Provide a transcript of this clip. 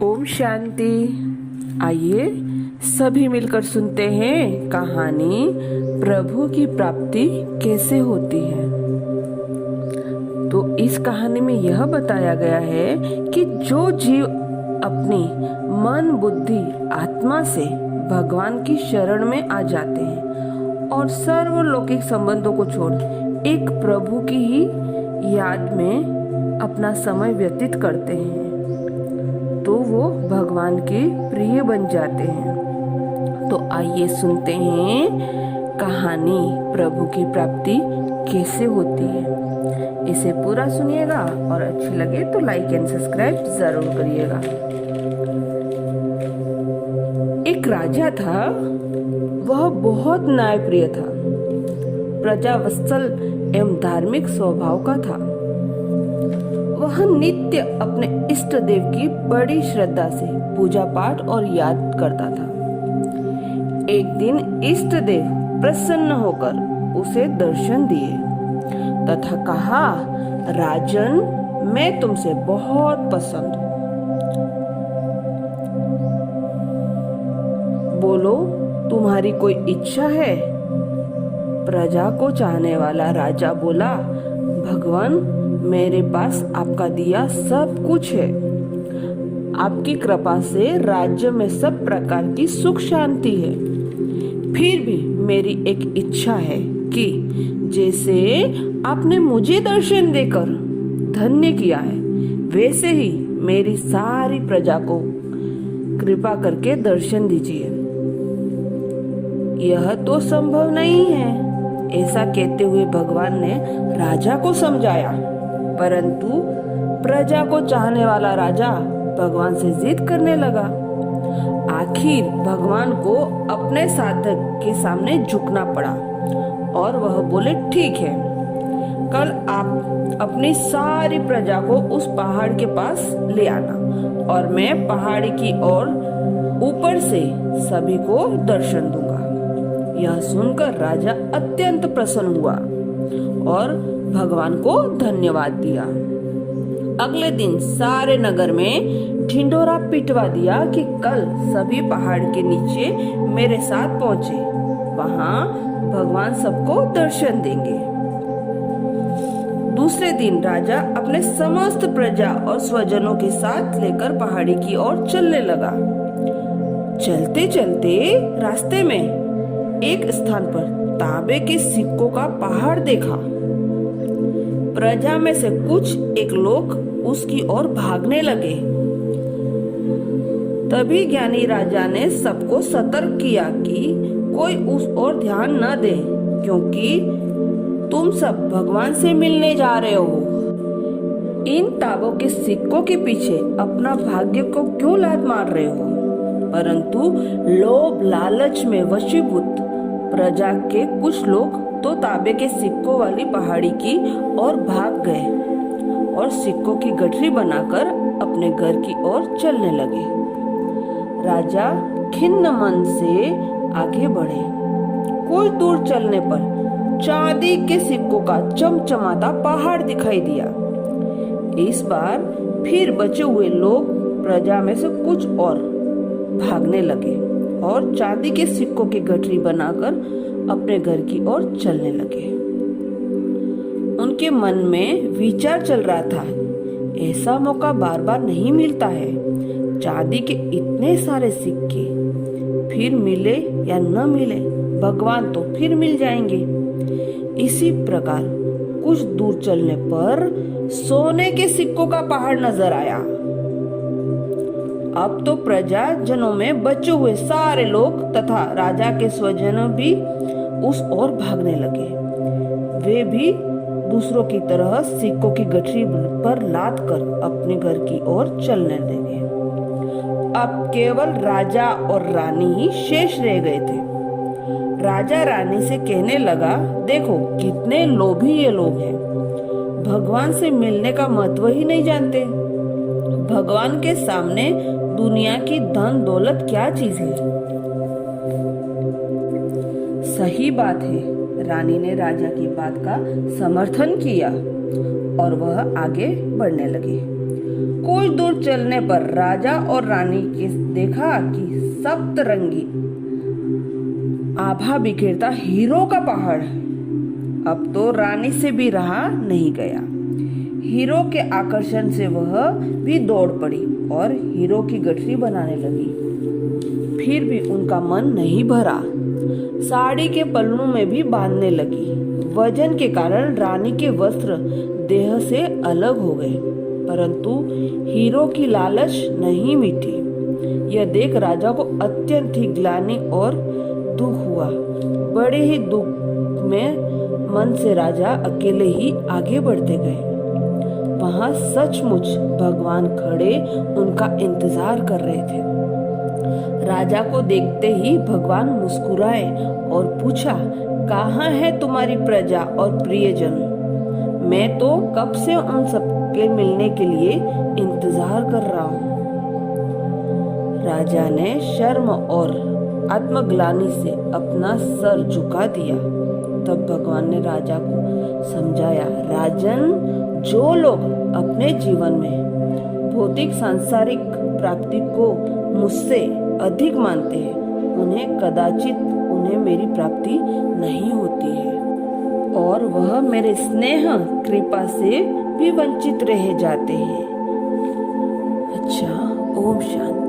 ओम शांति। आइए सभी मिलकर सुनते हैं कहानी प्रभु की प्राप्ति कैसे होती है। तो इस कहानी में यह बताया गया है कि जो जीव अपनी मन बुद्धि आत्मा से भगवान की शरण में आ जाते हैं और सर्वलौकिक संबंधों को छोड़ एक प्रभु की ही याद में अपना समय व्यतीत करते हैं तो वो भगवान के प्रिय बन जाते हैं। तो आइए सुनते हैं कहानी प्रभु की प्राप्ति कैसे होती है। इसे पूरा सुनिएगा और अच्छी लगे तो लाइक एंड सब्सक्राइब जरूर करिएगा। एक राजा था, वह बहुत न्यायप्रिय था, प्रजावत्सल एवं धार्मिक स्वभाव का था। वह नित्य अपने इष्ट देव की बड़ी श्रद्धा से पूजा पाठ और याद करता था। एक दिन इष्ट देव प्रसन्न होकर उसे दर्शन दिए तथा कहा, राजन, मैं तुमसे बहुत पसंद हूँ। बोलो, तुम्हारी कोई इच्छा है? प्रजा को चाहने वाला राजा बोला, भगवान, मेरे पास आपका दिया सब कुछ है। आपकी कृपा से राज्य में सब प्रकार की सुख शांति है। फिर भी मेरी एक इच्छा है कि जैसे आपने मुझे दर्शन देकर धन्य किया है, वैसे ही मेरी सारी प्रजा को कृपा करके दर्शन दीजिए। यह तो संभव नहीं है, ऐसा कहते हुए भगवान ने राजा को समझाया, परंतु प्रजा को चाहने वाला राजा भगवान से जिद करने लगा। आखिर भगवान को अपने साधक के सामने झुकना पड़ा और वह बोले, ठीक है, कल आप अपनी सारी प्रजा को उस पहाड़ के पास ले आना और मैं पहाड़ी की ओर ऊपर से सभी को दर्शन दूंगा। यह सुनकर राजा अत्यंत प्रसन्न हुआ और भगवान को धन्यवाद दिया। अगले दिन सारे नगर में ढिंढोरा पिटवा दिया कि कल सभी पहाड़ के नीचे मेरे साथ पहुंचे, वहां भगवान सबको दर्शन देंगे। दूसरे दिन राजा अपने समस्त प्रजा और स्वजनों के साथ लेकर पहाड़ी की ओर चलने लगा। चलते चलते रास्ते में एक स्थान पर तांबे के सिक्कों का पहाड़ देखा। प्रजा में से कुछ एक लोग उसकी ओर भागने लगे। तभी ज्ञानी राजा ने सबको सतर्क किया कि कोई उस ओर ध्यान न दे, क्योंकि तुम सब भगवान से मिलने जा रहे हो। इन तांबों के सिक्कों के पीछे अपना भाग्य को क्यों लात मार रहे हो? परंतु लोभ लालच में वशीभूत प्रजा के कुछ लोग तो तांबे के सिक्कों वाली पहाड़ी की ओर भाग गए और सिक्कों की गठरी बनाकर अपने घर की ओर चलने लगे। राजा खिन्न मन से आगे बढ़े। कुछ दूर चलने पर चांदी के सिक्कों का चमचमाता पहाड़ दिखाई दिया। इस बार फिर बचे हुए लोग प्रजा में से कुछ और भागने लगे और चांदी के सिक्कों की गठरी बनाकर अपने घर की ओर चलने लगे। उनके मन में विचार चल रहा था, ऐसा मौका बार बार नहीं मिलता है। चांदी के इतने सारे सिक्के फिर मिले या न मिले, भगवान तो फिर मिल जाएंगे। इसी प्रकार कुछ दूर चलने पर सोने के सिक्कों का पहाड़ नजर आया। अब तो प्रजा जनों में बचे हुए सारे लोग तथा राजा के स्वजन भी उस ओर भागने लगे। वे भी दूसरों की तरह सिक्कों की गठरी पर लाद कर अपने घर की ओर चलने लगे। अब केवल राजा और रानी ही शेष रह गए थे। राजा रानी से कहने लगा, देखो कितने लोभी ये लोग हैं, भगवान से मिलने का महत्व ही नहीं जानते। भगवान के सामने दुनिया की धन दौलत क्या चीज है? सही बात है। रानी ने राजा की बात का समर्थन किया और वह आगे बढ़ने लगे। कुछ दूर चलने पर राजा और रानी के देखा कि सप्तरंगी आभा बिखेरता हीरो का पहाड़ है। अब तो रानी से भी रहा नहीं गया। हीरो के आकर्षण से वह भी दौड़ पड़ी और हीरो की गठरी बनाने लगी। फिर भी उनका मन नहीं भरा। साड़ी के पल्लू में भी बांधने लगी। वजन के कारण रानी के वस्त्र देह से अलग हो गए, परंतु हीरो की लालच नहीं मिटी। यह देख राजा को अत्यंत ही ग्लानि और दुख हुआ। बड़े ही दुख में मन से राजा अकेले ही आगे बढ़ते गए। वहां सचमुच भगवान खड़े उनका इंतजार कर रहे थे। राजा को देखते ही भगवान मुस्कुराए और पूछा, कहाँ है तुम्हारी प्रजा और प्रियजन? मैं तो कब से उन सबके मिलने के लिए इंतजार कर रहा हूँ। राजा ने शर्म और आत्मग्लानि से अपना सर झुका दिया। तब भगवान ने राजा को समझाया, राजन, जो लोग अपने जीवन में भौतिक सांसारिक प्राप्ति को मुझसे अधिक मानते हैं, उन्हें मेरी प्राप्ति नहीं होती है और वह मेरे स्नेह कृपा से भी वंचित रह जाते हैं। अच्छा, ओम शांति।